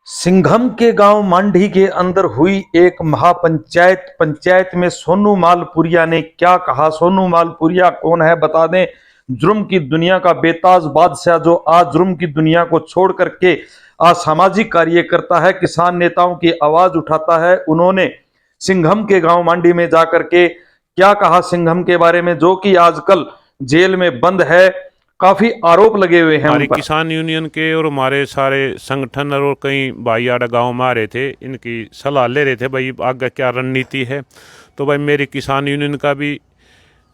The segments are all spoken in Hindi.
सिंघम के गांव मांडी के अंदर हुई एक पंचायत में सोनू मालपुरिया ने क्या कहा। सोनू मालपुरिया कौन है बता दें। जुर्म की दुनिया का बेताज बादशाह जो आज जुर्म की दुनिया को छोड़ करके असामाजिक कार्य करता है, किसान नेताओं की आवाज उठाता है। उन्होंने सिंघम के गांव मांडी में जाकर के क्या कहा सिंघम के बारे में, जो कि आजकल जेल में बंद है। काफी आरोप लगे हुए हैं हमारी उन पर। किसान यूनियन के और हमारे सारे संगठन और कई भाई आड़ा गाँव में आ रहे थे, इनकी सलाह ले रहे थे भाई आगे क्या रणनीति है। तो भाई मेरी किसान यूनियन का भी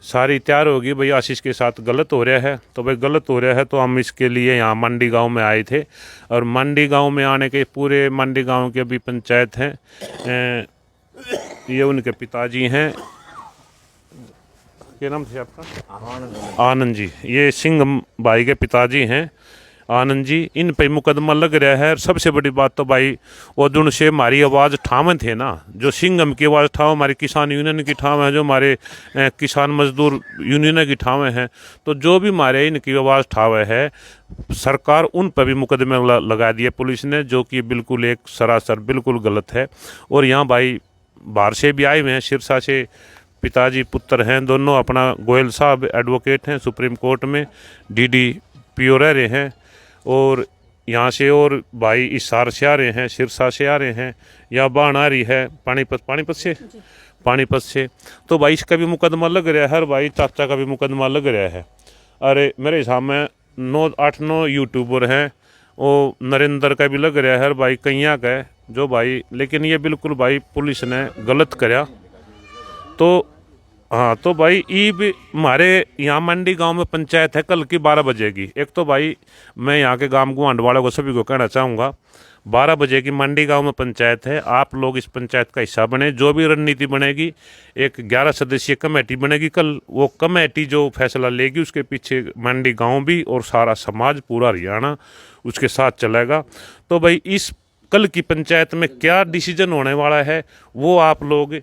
सारी तैयार होगी भाई आशीष के साथ गलत हो रहा है, तो भाई गलत हो रहा है तो हम इसके लिए यहाँ मंडी गांव में आए थे। और मंडी गांव में आने के पूरे मंडी गांव की अभी पंचायत हैं, ये उनके पिताजी हैं, क्या नाम थे आपका? आनंद जी। ये सिंह भाई के पिताजी हैं आनंद जी। इन पे मुकदमा लग रहा है। सबसे बड़ी बात तो भाई वो दुन से हमारी आवाज़ ठावे थे ना, जो सिंघम की आवाज़ ठाव हमारी किसान यूनियन की ठाव है, जो हमारे किसान मजदूर यूनियन की ठाव हैं, तो जो भी हमारे इनकी आवाज़ ठाव है, सरकार उन पर भी मुकदमे लगा दिए पुलिस ने, जो कि बिल्कुल एक सरासर बिल्कुल गलत है। और यहाँ भाई बाहर से भी आए हुए हैं, सिरसा से पिताजी पुत्र हैं दोनों। अपना गोयल साहब एडवोकेट हैं सुप्रीम कोर्ट में, डीडी पीओ रह रहे हैं। और यहाँ से और भाई इसार से आ रहे हैं, सिरसा से आ रहे हैं, या बाण आ रही है पानीपत से। तो भाई इसका भी मुकदमा लग रहा है, हर भाई चाचा का भी मुकदमा लग रहा है। अरे मेरे हिसाब में 8-9 यूट्यूबर हैं, वो नरेंद्र का भी लग रहा है, हर भाई कैया का है जो भाई। लेकिन ये बिल्कुल भाई पुलिस ने गलत कराया। तो हाँ, तो भाई ये भी हमारे यहाँ मंडी गांव में पंचायत है कल की 12 बजे की। एक तो भाई मैं यहाँ के गांव गुआंढ वालों को सभी को कहना चाहूँगा, 12 बजे की मंडी गांव में पंचायत है। आप लोग इस पंचायत का हिस्सा बने। जो भी रणनीति बनेगी, एक 11 सदस्यीय कमेटी बनेगी कल। वो कमेटी जो फैसला लेगी उसके पीछे मंडी गाँव भी और सारा समाज, पूरा हरियाणा उसके साथ चलेगा। तो भाई इस कल की पंचायत में क्या डिसीजन होने वाला है वो आप लोग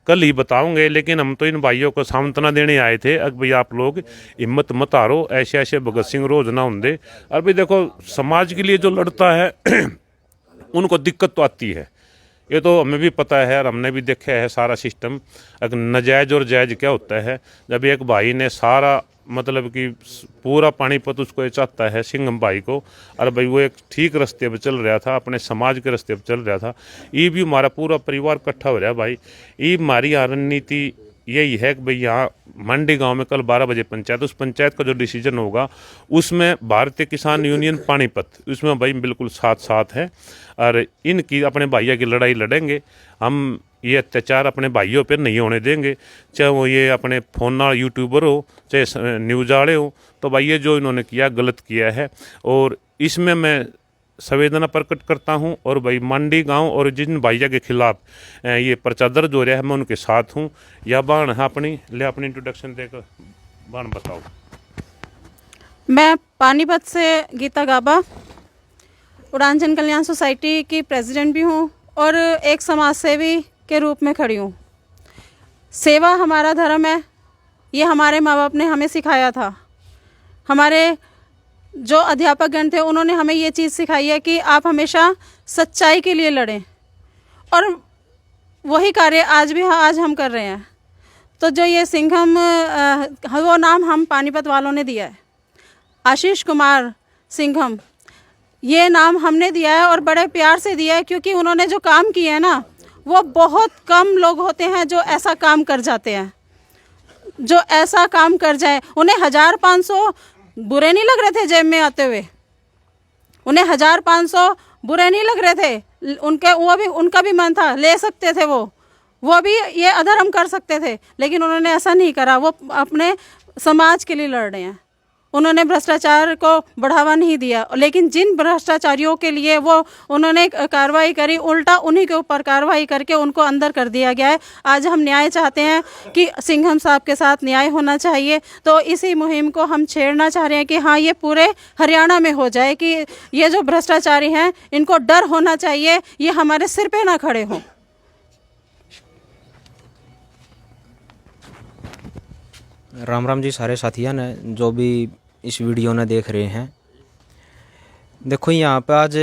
कल ही बताऊंगे। लेकिन हम तो इन भाइयों को सांत्वना देने आए थे, अब भाई आप लोग हिम्मत मत हारो, ऐसे ऐसे भगत सिंह रोज ना होंगे। और भाई देखो, समाज के लिए जो लड़ता है उनको दिक्कत तो आती है, ये तो हमें भी पता है और हमने भी देखा है सारा सिस्टम। अगर नाजायज और जायज क्या होता है, जब एक भाई ने सारा मतलब कि पूरा पानीपत उसको ये चाहता है सिंघम भाई को, और भाई वो एक ठीक रास्ते पर चल रहा था, अपने समाज के रास्ते पर चल रहा था। ये भी हमारा पूरा परिवार इकट्ठा हो रहा है भाई। ये हमारी रणनीति यही है कि भाई यहाँ मंडी गांव में कल 12 बजे पंचायत, उस पंचायत का जो डिसीजन होगा उसमें भारतीय किसान यूनियन पानीपत उसमें भाई बिल्कुल साथ साथ है। और इनकी अपने भाइयों की लड़ाई लड़ेंगे हम। ये अत्याचार अपने भाइयों पे नहीं होने देंगे, चाहे वो ये अपने फोन यूट्यूबर हो, चाहे न्यूज़ वाले हो। तो भाई ये जो इन्होंने किया गलत किया है, और इसमें मैं संवेदना प्रकट करता हूं। और भाई मंडी गांव और जिन भाइयों के खिलाफ ये पर्चा दर्ज हो रहा है, मैं उनके साथ हूं। या बाण है अपनी इंट्रोडक्शन देकर बाण बताओ। मैं पानीपत से गीता गाबा, उड़ान जन कल्याण सोसाइटी की प्रेसिडेंट भी हूँ और एक समाज सेवी के रूप में खड़ी हूँ। सेवा हमारा धर्म है, ये हमारे माँ बाप ने हमें सिखाया था। हमारे जो अध्यापकगण थे उन्होंने हमें ये चीज़ सिखाई है कि आप हमेशा सच्चाई के लिए लड़ें, और वही कार्य आज हम कर रहे हैं। तो जो ये सिंघम वो नाम हम पानीपत वालों ने दिया है, आशीष कुमार सिंघम, ये नाम हमने दिया है और बड़े प्यार से दिया है, क्योंकि उन्होंने जो काम किए हैं ना, वो बहुत कम लोग होते हैं जो ऐसा काम कर जाते हैं, जो ऐसा काम कर जाए। उन्हें 1500 बुरे नहीं लग रहे थे जेब में आते हुए, उन्हें 1500 बुरे नहीं लग रहे थे। उनका भी मन था, ले सकते थे वो भी ये अधर्म कर सकते थे, लेकिन उन्होंने ऐसा नहीं करा। वो अपने समाज के लिए लड़ रहे हैं। उन्होंने भ्रष्टाचार को बढ़ावा नहीं दिया, लेकिन जिन भ्रष्टाचारियों के लिए उन्होंने कार्रवाई करी, उल्टा उन्हीं के ऊपर कार्रवाई करके उनको अंदर कर दिया गया है। आज हम न्याय चाहते हैं कि सिंघम साहब के साथ न्याय होना चाहिए। तो इसी मुहिम को हम छेड़ना चाह रहे हैं कि हाँ, ये पूरे हरियाणा में हो जाए कि ये जो भ्रष्टाचारी हैं इनको डर होना चाहिए, ये हमारे सिर पे ना खड़े हों। राम राम जी सारे साथियों ने जो भी इस वीडियो ने देख रहे हैं। देखो यहाँ पे आज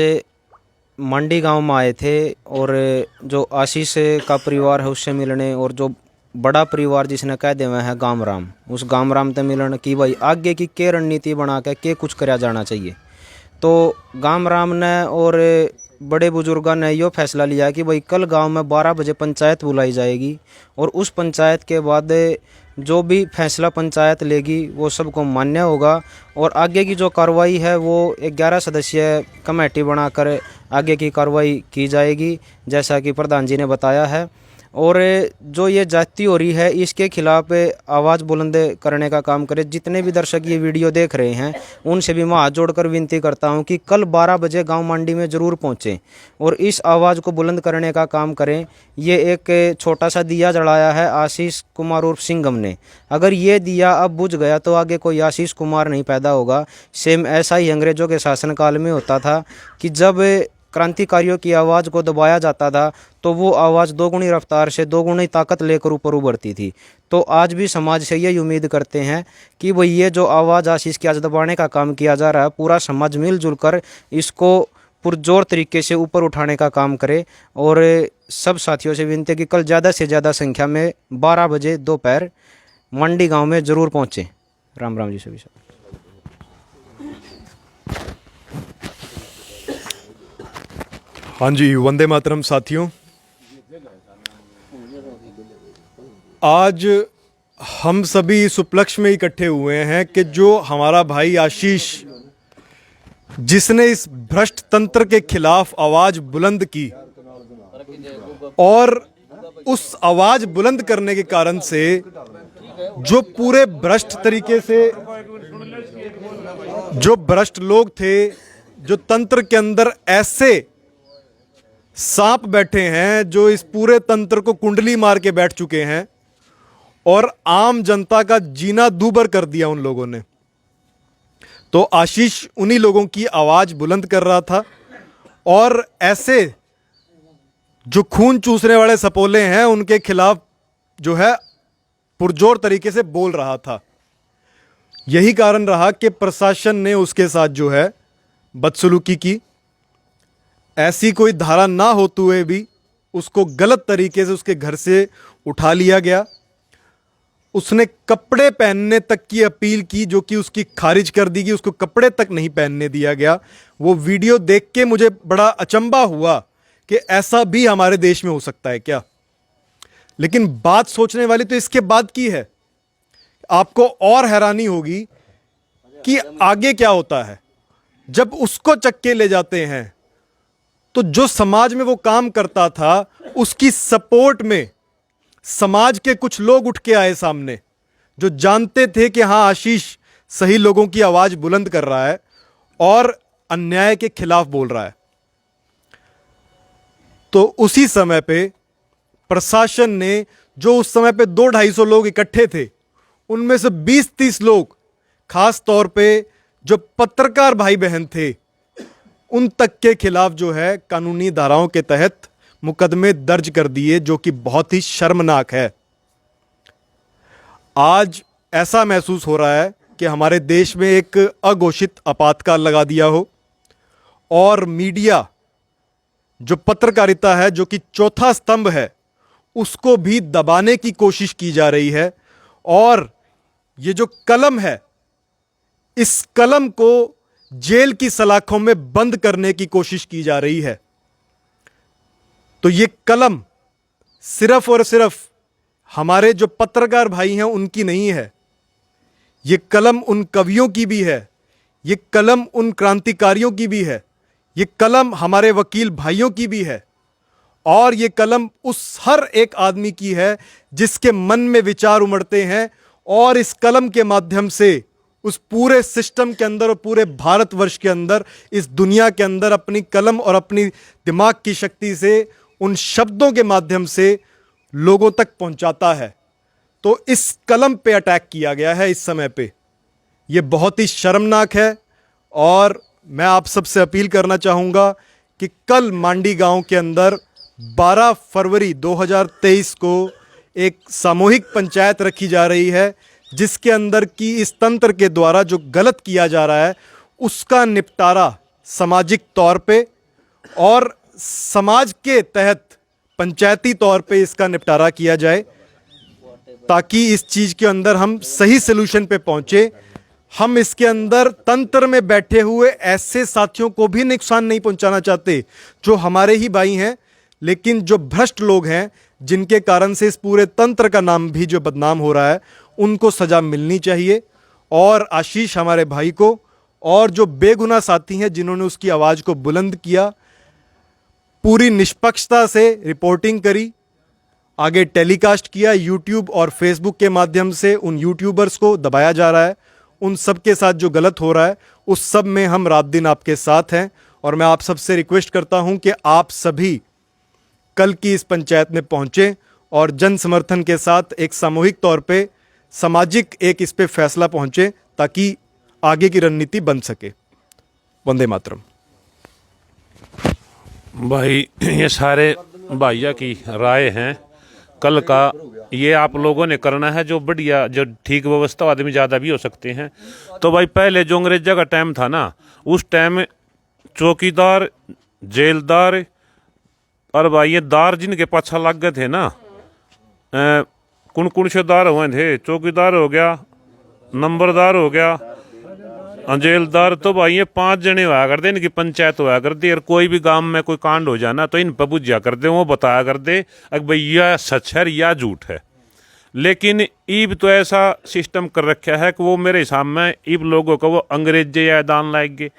मंडी गांव में आए थे और जो आशीष का परिवार है उससे मिलने, और जो बड़ा परिवार जिसने कह देवे है गाम राम, उस गाम राम ते मिलन की भाई आगे की के रणनीति बना के कुछ कराया जाना चाहिए। तो गाम राम ने और बड़े बुजुर्गों ने यो फैसला लिया कि भाई कल गांव में 12 बजे पंचायत बुलाई जाएगी, और उस पंचायत के बाद जो भी फैसला पंचायत लेगी वो सबको मान्य होगा, और आगे की जो कार्रवाई है वो 11 सदस्यीय कमेटी बनाकर आगे की कार्रवाई की जाएगी, जैसा कि प्रधान जी ने बताया है। और जो ये जाति हो रही है इसके खिलाफ आवाज़ बुलंद करने का काम करें। जितने भी दर्शक ये वीडियो देख रहे हैं उनसे भी मैं हाथ जोड़कर विनती करता हूं कि कल 12 बजे गांव मंडी में ज़रूर पहुंचें और इस आवाज़ को बुलंद करने का काम करें। ये एक छोटा सा दिया जलाया है आशीष कुमार उर्फ सिंघम ने, अगर ये दिया अब बुझ गया तो आगे कोई आशीष कुमार नहीं पैदा होगा। सेम ऐसा ही अंग्रेज़ों के शासनकाल में होता था कि जब क्रांतिकारियों की आवाज़ को दबाया जाता था तो वो आवाज़ दोगुनी रफ्तार से दोगुनी ताकत लेकर ऊपर उभरती थी। तो आज भी समाज से यही उम्मीद करते हैं कि भाई ये जो आवाज़ आशीष की आज दबाने का काम किया जा रहा है, पूरा समाज मिलजुल कर इसको पुरजोर तरीके से ऊपर उठाने का काम करे। और सब साथियों से विनती है कि कल ज़्यादा से ज़्यादा संख्या में 12 बजे दोपहर मंडी गाँव में ज़रूर पहुँचें। राम राम जी सभी। हाँ जी, वंदे मातरम साथियों। आज हम सभी इस उपलक्ष्य में इकट्ठे हुए हैं कि जो हमारा भाई आशीष, जिसने इस भ्रष्ट तंत्र के खिलाफ आवाज बुलंद की और उस आवाज बुलंद करने के कारण से जो पूरे भ्रष्ट तरीके से जो भ्रष्ट लोग थे, जो तंत्र के अंदर ऐसे सांप बैठे हैं जो इस पूरे तंत्र को कुंडली मार के बैठ चुके हैं और आम जनता का जीना दूभर कर दिया उन लोगों ने। तो आशीष उन्हीं लोगों की आवाज बुलंद कर रहा था और ऐसे जो खून चूसने वाले सपोले हैं उनके खिलाफ जो है पुरजोर तरीके से बोल रहा था। यही कारण रहा कि प्रशासन ने उसके साथ जो है बदसलूकी की। ऐसी कोई धारा ना होते हुए भी उसको गलत तरीके से उसके घर से उठा लिया गया। उसने कपड़े पहनने तक की अपील की जो कि उसकी खारिज कर दी गई, उसको कपड़े तक नहीं पहनने दिया गया। वो वीडियो देख के मुझे बड़ा अचंभा हुआ कि ऐसा भी हमारे देश में हो सकता है क्या। लेकिन बात सोचने वाली तो इसके बाद की है। आपको और हैरानी होगी कि आगे क्या होता है। जब उसको चक्के ले जाते हैं तो जो समाज में वो काम करता था उसकी सपोर्ट में समाज के कुछ लोग उठ के आए सामने, जो जानते थे कि हाँ आशीष सही लोगों की आवाज बुलंद कर रहा है और अन्याय के खिलाफ बोल रहा है। तो उसी समय पे प्रशासन ने, जो उस समय पे 200-250 लोग इकट्ठे थे, उनमें से 20-30 लोग, खास तौर पे जो पत्रकार भाई बहन थे, उन तक के खिलाफ जो है कानूनी धाराओं के तहत मुकदमे दर्ज कर दिए, जो कि बहुत ही शर्मनाक है। आज ऐसा महसूस हो रहा है कि हमारे देश में एक अघोषित आपातकाल लगा दिया हो और मीडिया, जो पत्रकारिता है, जो कि चौथा स्तंभ है, उसको भी दबाने की कोशिश की जा रही है। और ये जो कलम है, इस कलम को जेल की सलाखों में बंद करने की कोशिश की जा रही है। तो ये कलम सिर्फ और सिर्फ हमारे जो पत्रकार भाई हैं उनकी नहीं है, ये कलम उन कवियों की भी है, ये कलम उन क्रांतिकारियों की भी है, ये कलम हमारे वकील भाइयों की भी है, और ये कलम उस हर एक आदमी की है जिसके मन में विचार उमड़ते हैं और इस कलम के माध्यम से उस पूरे सिस्टम के अंदर और पूरे भारतवर्ष के अंदर, इस दुनिया के अंदर अपनी कलम और अपनी दिमाग की शक्ति से उन शब्दों के माध्यम से लोगों तक पहुंचाता है। तो इस कलम पे अटैक किया गया है इस समय पे। ये बहुत ही शर्मनाक है और मैं आप सबसे अपील करना चाहूँगा कि कल मांडी गांव के अंदर 12 फरवरी 2023 को एक सामूहिक पंचायत रखी जा रही है, जिसके अंदर की इस तंत्र के द्वारा जो गलत किया जा रहा है उसका निपटारा सामाजिक तौर पे और समाज के तहत पंचायती तौर पे इसका निपटारा किया जाए, ताकि इस चीज के अंदर हम सही सलूशन पे पहुंचे। हम इसके अंदर तंत्र में बैठे हुए ऐसे साथियों को भी नुकसान नहीं पहुंचाना चाहते जो हमारे ही भाई हैं, लेकिन जो भ्रष्ट लोग हैं जिनके कारण से इस पूरे तंत्र का नाम भी जो बदनाम हो रहा है, उनको सजा मिलनी चाहिए। और आशीष हमारे भाई को और जो बेगुनाह साथी हैं जिन्होंने उसकी आवाज़ को बुलंद किया, पूरी निष्पक्षता से रिपोर्टिंग करी, आगे टेलीकास्ट किया, यूट्यूब और फेसबुक के माध्यम से उन यूट्यूबर्स को दबाया जा रहा है, उन सब के साथ जो गलत हो रहा है उस सब में हम रात दिन आपके साथ हैं। और मैं आप सबसे रिक्वेस्ट करता हूं कि आप सभी कल की इस पंचायत में पहुंचे और जन समर्थन के साथ एक सामूहिक तौर पे सामाजिक एक इस पे फैसला पहुंचे, ताकि आगे की रणनीति बन सके। वंदे मातरम। भाई ये सारे भाइया की राय हैं, कल का ये आप लोगों ने करना है जो बढ़िया, जो ठीक व्यवस्था, आदमी ज़्यादा भी हो सकते हैं। तो भाई पहले जो अंग्रेजा का टाइम था ना, उस टाइम चौकीदार, जेलदार और भाई ये दार जिनके पाछा लग गए थे ना, कौन कौन से दार हुए थे, चौकीदार हो गया, नंबरदार हो गया, जेलदार, तो भाई ये 5 जने हुआ करते, इनकी पंचायत हुआ करती। और कोई भी गांव में कोई कांड हो जाना तो इन पर बुझा करते, वो बताया करते अगर भाई यह सच है या झूठ है। लेकिन ईब तो ऐसा सिस्टम कर रखा है कि वो मेरे हिसाब में ईब लोगों को वो अंग्रेज या दान लाएंगे,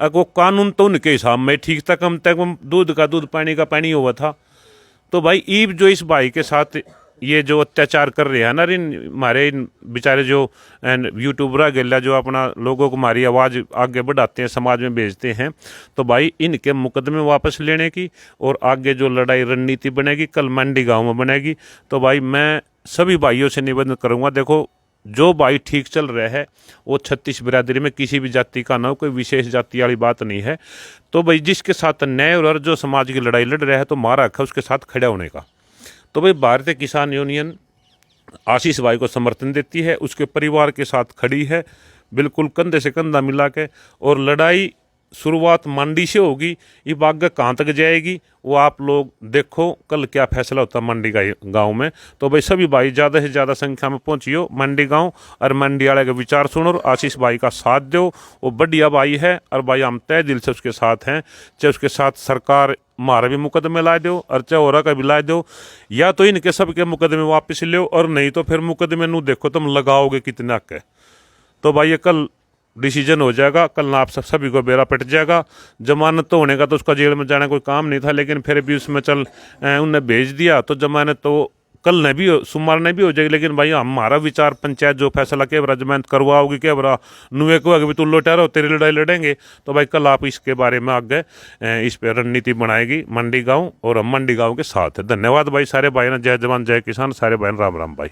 अगर वो कानून तो उनके हिसाब में ठीक था, कम तक दूध का दूध पानी का पानी हुआ था। तो भाई ईब जो इस भाई के साथ ये जो अत्याचार कर रहे हैं ना, इन हमारे इन बेचारे जो यूट्यूबर गेला जो अपना लोगों को हमारी आवाज़ आगे बढ़ाते हैं, समाज में भेजते हैं, तो भाई इनके मुकदमे वापस लेने की और आगे जो लड़ाई रणनीति बनेगी कल मंडी गांव में बनेगी। तो भाई मैं सभी भाइयों से निवेदन करूंगा, देखो जो भाई ठीक चल रहा है वो 36 बिरादरी में किसी भी जाति का ना हो, कोई विशेष जाति वाली बात नहीं है। तो भाई जिसके साथ न्याय और जो समाज की लड़ाई लड़ रहा है तो मारा रखा उसके साथ खड़ा होने का। तो भाई भारतीय किसान यूनियन आशीष भाई को समर्थन देती है, उसके परिवार के साथ खड़ी है, बिल्कुल कंधे से कंधा मिला के। और लड़ाई शुरुआत मंडी से होगी, ये आगे कहाँ तक जाएगी वो आप लोग देखो, कल क्या फैसला होता है मंडी गांव में। तो भाई सभी भाई ज़्यादा से ज़्यादा संख्या में पहुँचियो मंडी गांव, और मंडी वाले के विचार सुनो और आशीष भाई का साथ दो। वो बढ़िया भाई है और भाई हम तय दिल से उसके साथ हैं, चाहे उसके साथ सरकार हमारा भी मुकदमे ला दो और चाहे और का भी ला दो, या तो इनके सबके मुकदमे वापस लो, और नहीं तो फिर मुकदमे नू देखो तुम लगाओगे कितना के। तो भाई ये कल डिसीजन हो जाएगा, कल ना आप सभी को बेरा पिट जाएगा। जमानत तो होने का तो उसका जेल में जाना कोई काम नहीं था, लेकिन फिर भी उसमें चल उनने भेज दिया, तो जमानत तो कल ने भी सोमवार ने भी हो जाएगी। लेकिन भाई हमारा विचार पंचायत जो फैसला के बरा जमानत करवाओगी के बरा नुए को अगर तू लोटा रहो तेरी लड़ाई लड़ेंगे। तो भाई कल आप इसके बारे में आगे इस पर रणनीति बनाएगी मंडी गाँव, और हम मंडी गाँव के साथ है। धन्यवाद भाई सारे भाई ने, जय जवान जय किसान, सारे भाई राम राम भाई।